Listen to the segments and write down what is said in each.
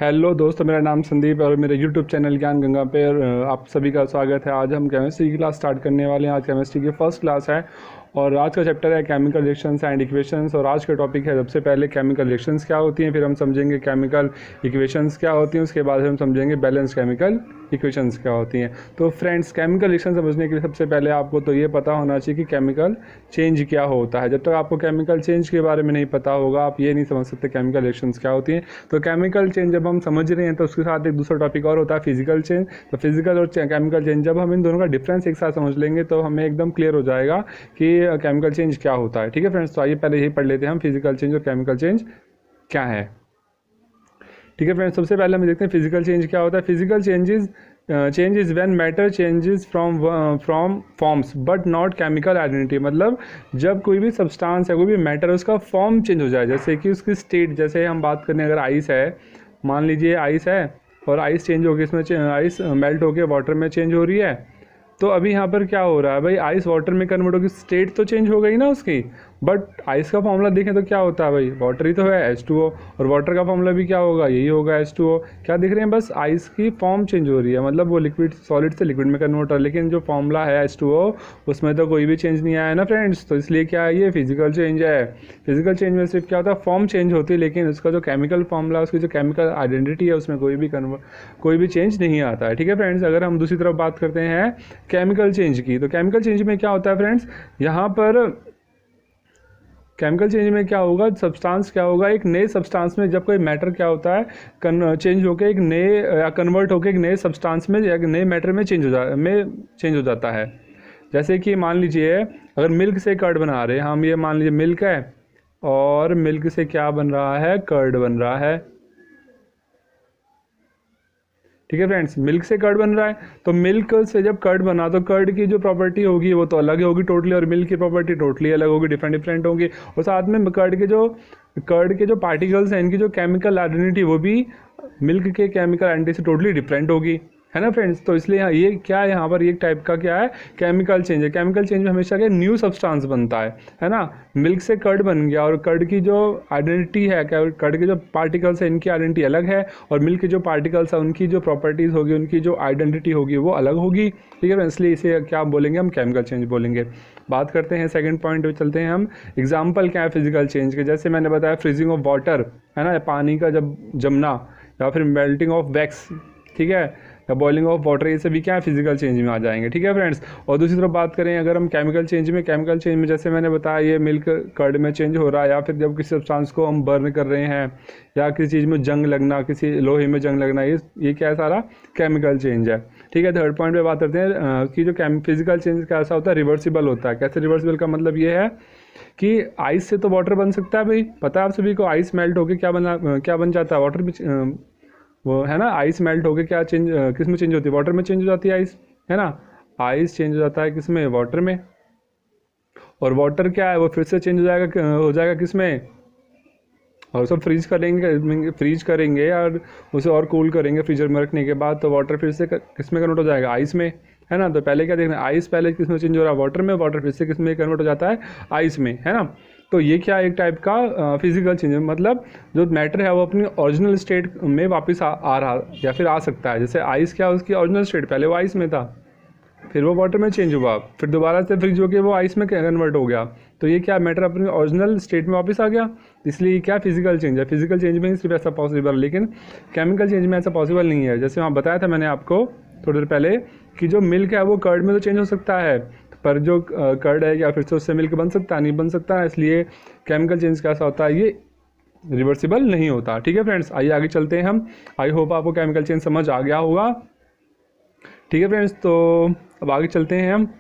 Hello दोस्तों, मेरा नाम संदीप है और मेरे यूट्यूब चैनल ज्ञान गंगा पे आप सभी का स्वागत है। आज हम केमिस्ट्री की क्लास स्टार्ट करने वाले हैं। आज केमिस्ट्री की फर्स्ट क्लास है और आज का चैप्टर है केमिकल रिएक्शंस एंड इक्वेशंस। और आज का टॉपिक है सबसे पहले केमिकल रिएक्शंस क्या होती हैं, फिर हम समझेंगे केमिकल इक्वेशंस क्या होती हैं, उसके बाद हम समझेंगे बैलेंस केमिकल इक्वेशंस क्या होती हैं। तो फ्रेंड्स, केमिकल रिएक्शन समझने के लिए सबसे पहले आपको तो ये पता होना चाहिए कि केमिकल चेंज क्या होता है। जब तक आपको केमिकल चेंज के बारे में नहीं पता होगा, आप ये नहीं समझ सकते केमिकल रिएक्शंस क्या होती हैं। तो केमिकल चेंज जब हम समझ रहे हैं तो उसके साथ एक दूसरा टॉपिक और होता है फिजिकल चेंज। तो फिजिकल और केमिकल चेंज, जब हम इन दोनों का डिफरेंस एक साथ समझ लेंगे तो हमें एकदम क्लियर हो जाएगा कि केमिकल चेंज क्या होता है। ठीक है फ्रेंड्स, तो आइए पहले यही पढ़ लेते हैं हम फिजिकल चेंज और केमिकल चेंज क्या है। ठीक है फ्रेंड्स, सबसे पहले हम देखते हैं फिजिकल चेंज क्या होता है। Physical change is when matter changes from forms but not chemical identity. मतलब जब कोई भी सब्सटेंस है, कोई भी मैटर है, उसका फॉर्म चेंज हो जाए, जैसे कि उसकी स्टेट। जैसे हम बात करें, अगर आइस है, मान लीजिए आइस है और आइस चेंज हो गई, इसमें आइस मेल्ट होकर वाटर में चेंज हो रही है। तो अभी यहाँ पर क्या हो रहा है भाई, आइस वाटर में कन्वर्ट होगी, स्टेट तो चेंज हो गई ना उसकी। बट आइस का फॉर्मूला देखें तो क्या होता है भाई, वाटर ही तो है H2O, और वाटर का फॉर्मूला भी क्या होगा, यही होगा H2O। क्या दिख रहे हैं, बस आइस की फॉर्म चेंज हो रही है, मतलब वो लिक्विड सॉलिड से लिक्विड में कन्वर्ट हो रहा है, लेकिन जो फॉर्मूला है H2O उसमें तो कोई भी चेंज नहीं आया ना फ्रेंड्स। तो इसलिए क्या है, ये फिजिकल चेंज है। फिजिकल चेंज में सिर्फ क्या होता है, फॉर्म चेंज होती है, लेकिन उसका जो केमिकल फॉर्मूला, उसकी जो केमिकल आइडेंटिटी है, उसमें कोई भी चेंज नहीं आता है। ठीक है फ्रेंड्स, अगर हम दूसरी तरफ बात करते हैं केमिकल चेंज की, तो केमिकल चेंज में क्या होता है फ्रेंड्स, यहाँ पर केमिकल चेंज में क्या होगा, सब्सटेंस क्या होगा, एक नए सब्सटेंस में जब कोई मैटर क्या होता है चेंज होकर एक नए या कन्वर्ट होकर एक नए सब्सटेंस में या नए मैटर में चेंज हो जाता है। जैसे कि मान लीजिए अगर मिल्क से कर्ड बना रहे हैं हम, ये मान लीजिए मिल्क है और मिल्क से क्या बन रहा है, कर्ड बन रहा है। ठीक है फ्रेंड्स, मिल्क से कर्ड बन रहा है, तो मिल्क से जब कर्ड बना तो कर्ड की जो प्रॉपर्टी होगी वो तो अलग होगी टोटली, और मिल्क की प्रॉपर्टी टोटली अलग होगी, डिफरेंट होगी। और साथ में कर्ड के जो पार्टिकल्स हैं, इनकी जो केमिकल आइडेंटिटी वो भी मिल्क के केमिकल आइडेंटिटी से टोटली डिफरेंट होगी, है ना फ्रेंड्स। तो इसलिए ये क्या है, यहाँ पर एक टाइप का क्या है, केमिकल चेंज है। केमिकल चेंज में हमेशा क्या, न्यू सब्सटेंस बनता है ना। मिल्क से कर्ड बन गया और कर्ड की जो आइडेंटिटी है, कर्ड के जो पार्टिकल्स है, इनकी आइडेंटिटी अलग है, और मिल्क के जो पार्टिकल्स है उनकी जो प्रॉपर्टीज़ होगी, उनकी जो आइडेंटिटी होगी वो अलग होगी। ठीक है, इसलिए इसे क्या बोलेंगे, हम केमिकल चेंज बोलेंगे। बात करते हैं सेकंड पॉइंट पे चलते हैं हम। एग्जाम्पल क्या है फिजिकल चेंज के, जैसे मैंने बताया फ्रीजिंग ऑफ वाटर, है ना, पानी का जब जमना, या फिर मेल्टिंग ऑफ वैक्स, ठीक है, या बॉइलिंग ऑफ वाटर, ये सभी क्या है, फिजिकल चेंज में आ जाएंगे। ठीक है फ्रेंड्स, और दूसरी तरफ बात करें अगर हम केमिकल चेंज में जैसे मैंने बताया, ये मिल्क कर्ड में चेंज हो रहा है, या फिर जब किसी सब्सटेंस को हम बर्न कर रहे हैं, या किसी चीज़ में जंग लगना, किसी लोहे में जंग लगना, ये क्या है, सारा केमिकल चेंज है। ठीक है, थर्ड पॉइंट पे बात करते हैं कि जो फिजिकल चेंज कैसा होता है, रिवर्सिबल होता है। कैसे रिवर्सिबल का मतलब ये है कि आइस से तो वाटर बन सकता है भाई, पता है आप सभी को, आइस मेल्ट होकर क्या बन जाता है, वाटर भी वो, है ना, आइस मेल्ट होकर क्या चेंज, किस में चेंज होती है, वाटर में चेंज हो जाती है आइस, है ना। आइस चेंज हो जाता है किस में, वाटर में, और वाटर क्या है, वो फिर से चेंज हो जाएगा किस में, और उसको फ्रीज करेंगे और उसे और कूल करेंगे फ्रीजर में रखने के बाद, तो वाटर फिर से किस में कन्वर्ट हो जाएगा, आइस में, है ना। तो पहले क्या देखना, आइस पहले किस में चेंज हो रहा है, वाटर में, वाटर फिर से किस में कन्वर्ट हो जाता है, आइस में, है ना। तो ये क्या एक टाइप का फिजिकल चेंज है, मतलब जो मैटर है वो अपनी ओरिजिनल स्टेट में वापस आ रहा या फिर आ सकता है। जैसे आइस क्या, उसकी ओरिजिनल स्टेट पहले वो आइस में था, फिर वो वाटर में चेंज हुआ, फिर दोबारा से फ्रीज होकर वो आइस में कन्वर्ट हो गया, तो ये क्या, मैटर अपनी ओरिजिनल स्टेट में वापस आ गया। इसलिए क्या फिजिकल चेंज है। फिजिकल चेंज में सिर्फ ऐसा पॉसिबल, लेकिन केमिकल चेंज में ऐसा पॉसिबल नहीं है। जैसे वहाँ बताया था मैंने आपको थोड़ी देर पहले कि जो मिल्क है वो कर्ड में तो चेंज हो सकता है, पर जो कर्ड है या फिर से उससे मिल्क बन सकता है, नहीं बन सकता है। इसलिए केमिकल चेंज कैसा होता है, ये रिवर्सिबल नहीं होता। ठीक है फ्रेंड्स, आइए आगे चलते हैं हम। आई होप आपको केमिकल चेंज समझ आ गया होगा। ठीक है फ्रेंड्स, तो अब आगे चलते हैं हम।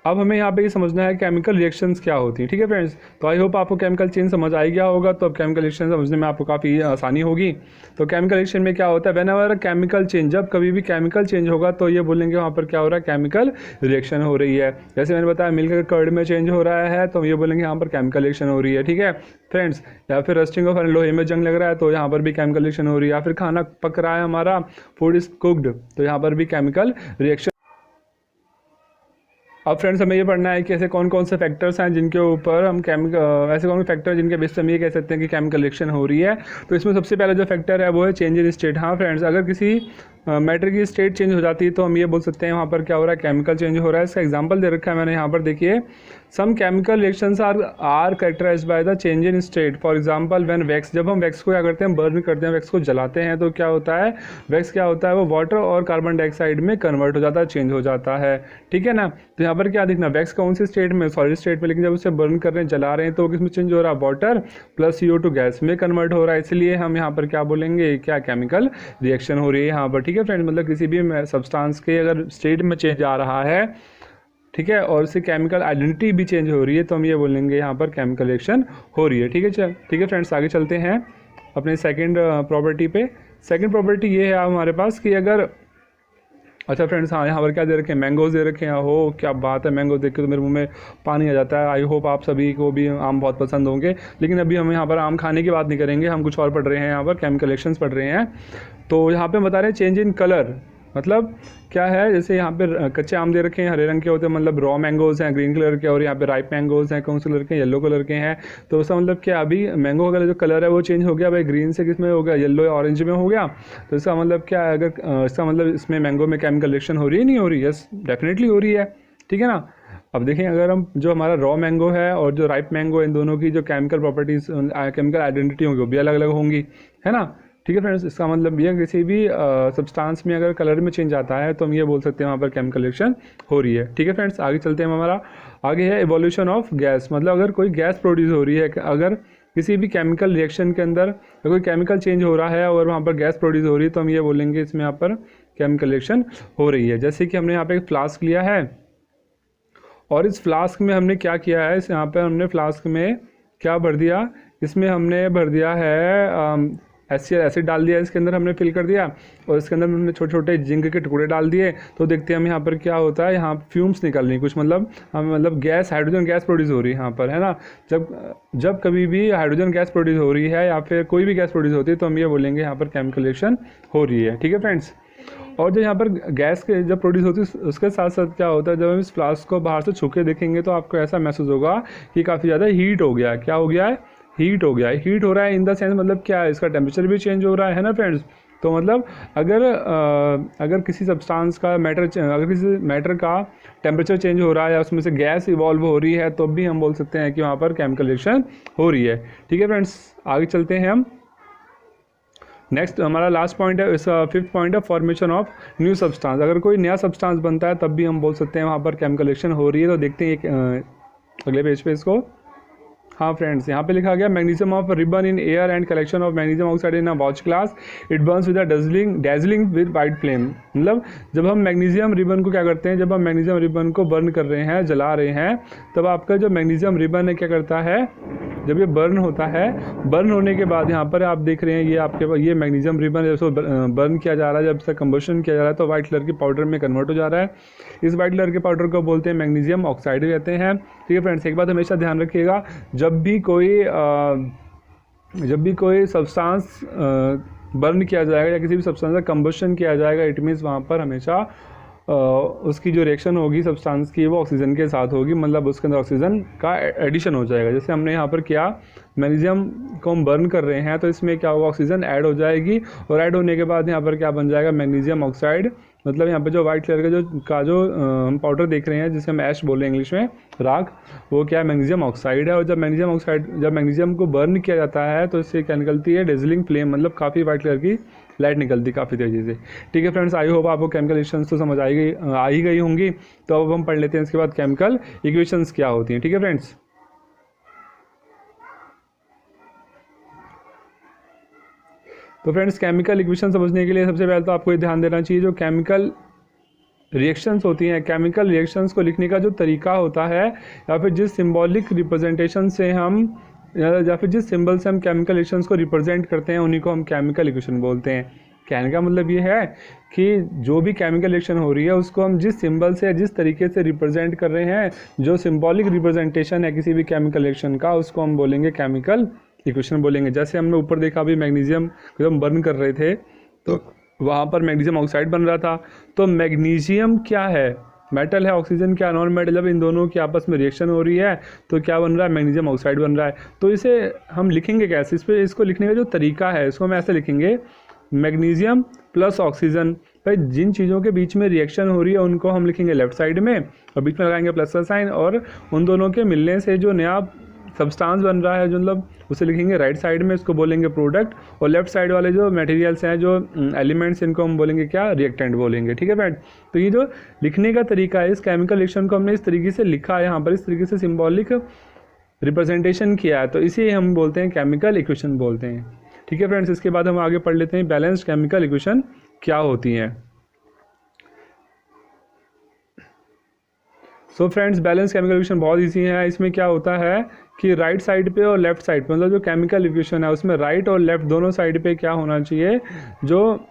अब हमें यहाँ पे ये समझना है केमिकल रिएक्शंस क्या होती हैं। ठीक है फ्रेंड्स, तो आई होप आपको केमिकल चेंज समझ आ गया होगा। तो अब केमिकल रिएक्शन समझने में आपको काफ़ी आसानी होगी। तो केमिकल रिएक्शन में क्या होता है, व्हेनेवर केमिकल चेंज, जब कभी भी केमिकल चेंज होगा तो ये बोलेंगे वहाँ पर क्या हो रहा है, केमिकल रिएक्शन हो रही है। जैसे मैंने बताया मिल्क कर्ड में चेंज हो रहा है, तो ये बोलेंगे यहाँ पर केमिकल रिएक्शन हो रही है। ठीक है फ्रेंड्स, या फिर रस्टिंग ऑफ लोहे में जंग लग रहा है, तो यहाँ पर भी केमिकल रिएक्शन हो रही है। या फिर खाना पक रहा है, हमारा फूड इज कुक्ड, तो यहाँ पर भी केमिकल रिएक्शन अब फ्रेंड्स हमें ये पढ़ना है कि ऐसे कौन कौन से फैक्टर्स हैं जिनके ऊपर हम ऐसे कौन फैक्टर जिनके बेस पे हम ये कह सकते हैं कि केमिकल रिएक्शन हो रही है। तो इसमें सबसे पहला जो फैक्टर है वो है चेंज इन स्टेट। हाँ फ्रेंड्स, अगर किसी मैटर की स्टेट चेंज हो जाती है तो हम ये बोल सकते हैं वहाँ पर क्या हो रहा है, केमिकल चेंज हो रहा है। इसका एग्जांपल दे रखा है मैंने यहाँ पर, देखिए some chemical reactions are characterized by the change in state. For example when wax, जब हम वैक्स को क्या करते हैं, बर्न करते हैं, वैक्स को जलाते हैं, तो क्या होता है, वैक्स क्या होता है, वो वाटर और कार्बन डाइऑक्साइड में कन्वर्ट हो जाता है, चेंज हो जाता है, ठीक है ना। तो यहाँ पर क्या दिखना, वैक्स कौन सी स्टेट में, सॉलिड स्टेट में, लेकिन जब उसे बर्न कर रहे हैं, जला रहे हैं, तो किसमें चेंज हो रहा है, वाटर प्लस CO2 गैस में कन्वर्ट हो रहा है। इसलिए हम यहाँ पर क्या बोलेंगे, क्या केमिकल रिएक्शन हो रही है यहाँ पर, ठीक है फ्रेंड। मतलब किसी भी सब्सटेंस के अगर स्टेट में चेंज आ रहा है, ठीक है, और उससे केमिकल आइडेंटिटी भी चेंज हो रही है, तो हम ये बोलेंगे यहाँ पर केमिकल रिएक्शन हो रही है, ठीक है। ठीक है फ्रेंड्स, आगे चलते हैं अपने सेकंड प्रॉपर्टी पे। सेकंड प्रॉपर्टी ये है हमारे पास कि अगर, अच्छा फ्रेंड्स, हाँ यहाँ पर क्या दे रखे हैं, मैंगोज दे रखे हैं। हो क्या बात है, मैंगो देख के तो मेरे मुंह में पानी आ जाता है। आई होप आप सभी को भी आम बहुत पसंद होंगे, लेकिन अभी हम यहाँ पर आम खाने की बात नहीं करेंगे, हम कुछ और पढ़ रहे हैं, यहाँ पर केमिकल रिएक्शंस पढ़ रहे हैं। तो यहाँ पे बता रहे हैं चेंज इन कलर, मतलब क्या है, जैसे यहाँ पे कच्चे आम दे रखे हैं, हरे रंग के होते हैं, मतलब रॉ मैंगोज हैं ग्रीन कलर के, और यहाँ पे राइप मैंगोज हैं कौन से कलर के, येलो कलर के हैं। तो उसका मतलब क्या, अभी मैंगो का जो कलर है वो चेंज हो गया, भाई ग्रीन से किस में हो गया, येलो या ऑरेंज में हो गया। तो इसका मतलब क्या है, अगर इसका मतलब इसमें मैंगो में केमिकल रिएक्शन हो रही है, नहीं हो रही है, यस डेफिनेटली हो रही है, ठीक है ना। अब देखें, अगर हम जो हमारा रॉ मैंगो है और जो राइप मैंगो है, इन दोनों की जो केमिकल प्रॉपर्टीज, केमिकल आइडेंटिटी होंगी वो भी अलग अलग होंगी, है ना, ठीक है फ्रेंड्स। इसका मतलब ये किसी भी सब्सटेंस में अगर कलर में चेंज आता है तो हम ये बोल सकते हैं वहाँ पर केमिकल रिएक्शन हो रही है, ठीक है फ्रेंड्स। आगे चलते हैं, हमारा आगे है इवोल्यूशन ऑफ गैस। मतलब अगर कोई गैस प्रोड्यूस हो रही है, अगर किसी भी केमिकल रिएक्शन के अंदर कोई केमिकल चेंज हो रहा है और वहाँ पर गैस प्रोड्यूस हो रही है, तो हम ये बोलेंगे इसमें यहाँ पर केमिकल रिएक्शन हो रही है। जैसे कि हमने यहाँ पर एक फ्लास्क लिया है, और इस फ्लास्क में हमने क्या किया है, इस यहाँ पर हमने फ्लास्क में क्या भर दिया, इसमें हमने भर दिया है एसिड डाल दिया, इसके अंदर हमने फिल कर दिया, और इसके अंदर हमने छोटे छोटे जिंक के टुकड़े डाल दिए। तो देखते हैं हम यहाँ पर क्या होता है, यहाँ फ्यूम्स निकल रही कुछ, मतलब गैस, हाइड्रोजन गैस प्रोड्यूस हो रही है यहाँ पर, है ना। जब कभी भी हाइड्रोजन गैस प्रोड्यूस हो रही है या फिर कोई भी गैस प्रोड्यूस होती है, तो हम ये बोलेंगे यहाँ पर केमिकल रिएक्शन हो रही है, ठीक है फ्रेंड्स। और जो यहाँ पर गैस के जब प्रोड्यूस होती है, उसके साथ साथ क्या होता है, जब हम इस फ्लास्क को बाहर से छू के देखेंगे तो आपको ऐसा महसूस होगा कि काफ़ी ज़्यादा हीट हो गया है। क्या हो गया है, हीट हो गया है। हीट हो रहा है इन द सेंस, मतलब क्या है, इसका टेम्परेचर भी चेंज हो रहा है ना फ्रेंड्स। तो मतलब अगर किसी सब्सटेंस का अगर किसी मैटर का टेम्परेचर चेंज हो रहा है या उसमें से गैस इवॉल्व हो रही है, तो भी हम बोल सकते हैं कि वहाँ पर केमिकल रिएक्शन हो रही है, ठीक है फ्रेंड्स। आगे चलते हैं हम, नेक्स्ट हमारा लास्ट पॉइंट है, इसका फिफ्थ पॉइंट है फॉर्मेशन ऑफ न्यू सब्सटेंस। अगर कोई नया सब्सटेंस बनता है तब भी हम बोल सकते हैं वहाँ पर केमिकल रिएक्शन हो रही है। तो देखते हैं अगले पेज पे इसको। हाँ फ्रेंड्स, यहाँ पे लिखा गया magnesium of ribbon in air and collection of magnesium oxide in a watch glass, it Burns with a dazzling with white flame. मतलब जब हम मैग्नीशियम रिबन को क्या करते हैं, जब हम मैग्नीशियम रिबन को बर्न कर रहे हैं, जला रहे हैं, तब आपका जो मैग्नीशियम रिबन है क्या करता है, जब ये बर्न होता है, बर्न होने के बाद यहाँ पर आप देख रहे हैं ये आपके पास ये मैग्नीशियम रिबन जब इसको बर्न किया जा रहा है, जब इसका कंबशन किया जा रहा है, तो वाइट कलर के पाउडर में कन्वर्ट हो जा रहा है। इस वाइट कलर के पाउडर को बोलते हैं मैग्नीशियम ऑक्साइड कहते हैं, ठीक है फ्रेंड्स। एक बात हमेशा ध्यान रखिएगा, जब भी कोई सब्सटेंस बर्न किया जाएगा या किसी भी सब्सटेंस का कंबशन किया जाएगा, इट मीन्स वहाँ पर हमेशा उसकी जो रिएक्शन होगी सब्सटेंस की वो ऑक्सीजन के साथ होगी, मतलब उसके अंदर ऑक्सीजन का एडिशन हो जाएगा। जैसे हमने यहाँ पर किया, मैग्नीशियम को हम बर्न कर रहे हैं, तो इसमें क्या होगा, ऑक्सीजन ऐड हो जाएगी, और ऐड होने के बाद यहाँ पर क्या बन जाएगा, मैग्नीशियम ऑक्साइड। मतलब यहाँ पे जो वाइट कलर का जो हम पाउडर देख रहे हैं, जिसे हम ऐश बोल रहे हैं इंग्लिश में, राख, वो क्या है, मैग्नीशियम ऑक्साइड है। और जब मैग्नीशियम को बर्न किया जाता है तो इससे क्या निकलती है, डेजलिंग फ्लेम, मतलब काफ़ी वाइट कलर की लाइट निकलती काफ़ी तेज़ी से, ठीक है फ्रेंड्स। आई होप आपको केमिकल रिएक्शंस तो समझ आ ही गई होंगी। तो अब हम पढ़ लेते हैं इसके बाद केमिकल इक्वेशंस क्या होती हैं, ठीक है फ्रेंड्स। तो फ्रेंड्स, केमिकल इक्वेशन समझने के लिए सबसे पहले तो आपको ये ध्यान देना चाहिए, जो केमिकल रिएक्शंस होती हैं, केमिकल रिएक्शंस को लिखने का जो तरीका होता है, या फिर जिस सिंबॉलिक रिप्रेजेंटेशन से हम या फिर जिस सिंबल से हम केमिकल रिएक्शंस को रिप्रेजेंट करते हैं, उन्हीं को हम केमिकल इक्वेशन बोलते हैं। कहने का मतलब ये है कि जो भी केमिकल रिएक्शन हो रही है उसको हम जिस सिंबल से, जिस तरीके से रिप्रेजेंट कर रहे हैं, जो सिंबॉलिक रिप्रेजेंटेशन है किसी भी केमिकल रिएक्शन का, उसको हम बोलेंगे केमिकल इक्वेशन बोलेंगे। जैसे हमने ऊपर देखा अभी मैग्नीशियम जब हम बर्न कर रहे थे तो वहाँ पर मैग्नीशियम ऑक्साइड बन रहा था। तो मैग्नीशियम क्या है, मेटल है, ऑक्सीजन क्या नॉन मेटल, जब इन दोनों की आपस में रिएक्शन हो रही है तो क्या बन रहा है, मैग्नीशियम ऑक्साइड बन रहा है। तो इसे हम लिखेंगे कैसे, इस पर इसको लिखने का जो तरीका है इसको हम ऐसे लिखेंगे, मैग्नीशियम प्लस ऑक्सीजन। भाई जिन चीज़ों के बीच में रिएक्शन हो रही है उनको हम लिखेंगे लेफ्ट साइड में और बीच में लगाएंगे प्लस का साइन, और उन दोनों के मिलने से जो नया सब्सटेंस बन रहा है जो मतलब उसे लिखेंगे राइट साइड में, इसको बोलेंगे प्रोडक्ट, और लेफ्ट साइड वाले जो मटेरियल्स हैं जो एलिमेंट्स इनको हम बोलेंगे क्या, रिएक्टेंट बोलेंगे। ठीक है फ्रेंड, तो ये जो लिखने का तरीका है, इस केमिकल रिएक्शन को हमने इस तरीके से लिखा है यहाँ पर, इस तरीके से सिंबॉलिक रिप्रेजेंटेशन किया है, तो इसे हम बोलते हैं केमिकल इक्वेशन बोलते हैं। ठीक है फ्रेंड्स, इसके बाद हम आगे पढ़ लेते हैं बैलेंस्ड केमिकल इक्वेशन क्या होती हैं। So friends, balance chemical equation बहुत ईजी है। इसमें क्या होता है कि राइट साइड पे और लेफ्ट साइड पे, मतलब जो केमिकल इक्वेशन है उसमें राइट और लेफ्ट दोनों साइड पे क्या होना चाहिए, जो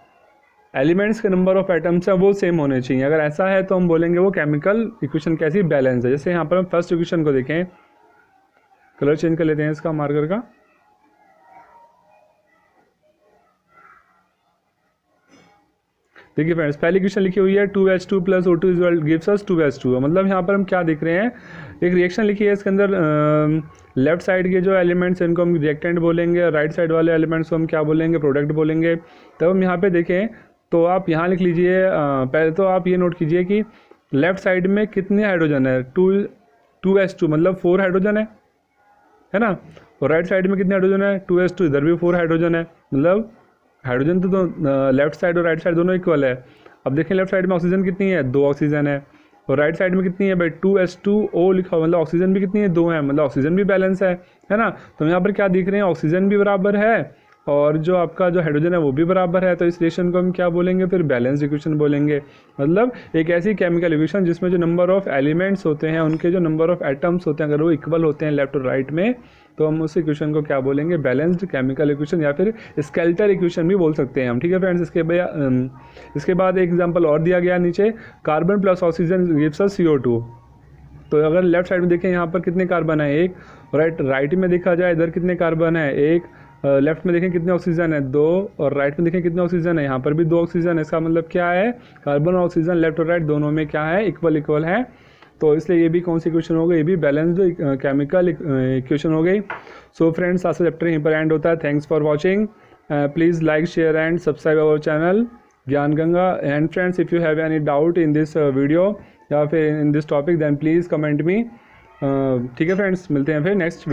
एलिमेंट्स के नंबर ऑफ एटम्स हैं वो सेम होने चाहिए। अगर ऐसा है तो हम बोलेंगे वो केमिकल इक्वेशन कैसी, बैलेंस है। जैसे यहाँ पर हम फर्स्ट इक्वेशन को देखें, कलर चेंज कर लेते हैं इसका मार्कर का। देखिए फ्रेंड्स, पहली इक्वेशन लिखी हुई है 2H2 + O2 gives us 2H2। मतलब यहाँ पर हम क्या देख रहे हैं, एक रिएक्शन लिखी है, इसके अंदर लेफ्ट साइड के जो एलिमेंट्स हैं इनको हम रिएक्टेंट बोलेंगे और राइट साइड वाले एलिमेंट्स को हम क्या बोलेंगे, प्रोडक्ट बोलेंगे। तब हम यहाँ पे देखें तो आप यहाँ लिख लीजिए, पहले तो आप ये नोट कीजिए कि लेफ्ट साइड में कितने हाइड्रोजन है, 2H2 मतलब 4 हाइड्रोजन है ना, और राइट साइड में कितने हाइड्रोजन है, 2H2, इधर भी 4 हाइड्रोजन है। मतलब हाइड्रोजन तो लेफ्ट साइड और राइट साइड दोनों इक्वल है। अब देखें लेफ्ट साइड में ऑक्सीजन कितनी है, 2 ऑक्सीजन है, और राइट साइड में कितनी है भाई, 2H2O लिखा हुआ, मतलब ऑक्सीजन भी कितनी है, 2 है, मतलब ऑक्सीजन भी बैलेंस है ना। तो यहाँ पर क्या दिख रहे हैं, ऑक्सीजन भी बराबर है और जो आपका जो हाइड्रोजन है वो भी बराबर है। तो इस रिएक्शन को हम क्या बोलेंगे, फिर बैलेंस इक्वेशन बोलेंगे। मतलब एक ऐसी केमिकल इक्वेशन जिसमें जो नंबर ऑफ एलिमेंट्स होते हैं उनके जो नंबर ऑफ एटम्स होते हैं अगर वो इक्वल होते हैं लेफ्ट और राइट में, तो हम उस इक्वेशन को क्या बोलेंगे, बैलेंस्ड केमिकल इक्वेशन या फिर स्केलेटल इक्वेशन भी बोल सकते हैं हम। ठीक है फ्रेंड्स, इसके बाद एक एग्जांपल और दिया गया नीचे, carbon plus oxygen gives us CO2। तो अगर लेफ्ट साइड में देखें यहाँ पर कितने कार्बन है, 1, राइट में देखा जाए इधर कितने कार्बन है, 1, लेफ्ट में देखें कितने ऑक्सीजन है, 2, और राइट में देखें कितने ऑक्सीजन है, यहाँ पर भी 2 ऑक्सीजन है। इसका मतलब क्या है, कार्बन और ऑक्सीजन लेफ्ट और राइट दोनों में क्या है, इक्वल है। तो इसलिए ये भी कौन सी इक्वेशन हो गई, ये भी बैलेंस्ड केमिकल इक्वेशन हो गई। सो फ्रेंड्स, आज का चैप्टर यहीं पर एंड होता है। Thanks for watching, please like share and subscribe our channel Gyan Ganga. And friends, if you have any doubt in this video या फिर in this topic then please comment me. ठीक है फ्रेंड्स, मिलते हैं फिर नेक्स्ट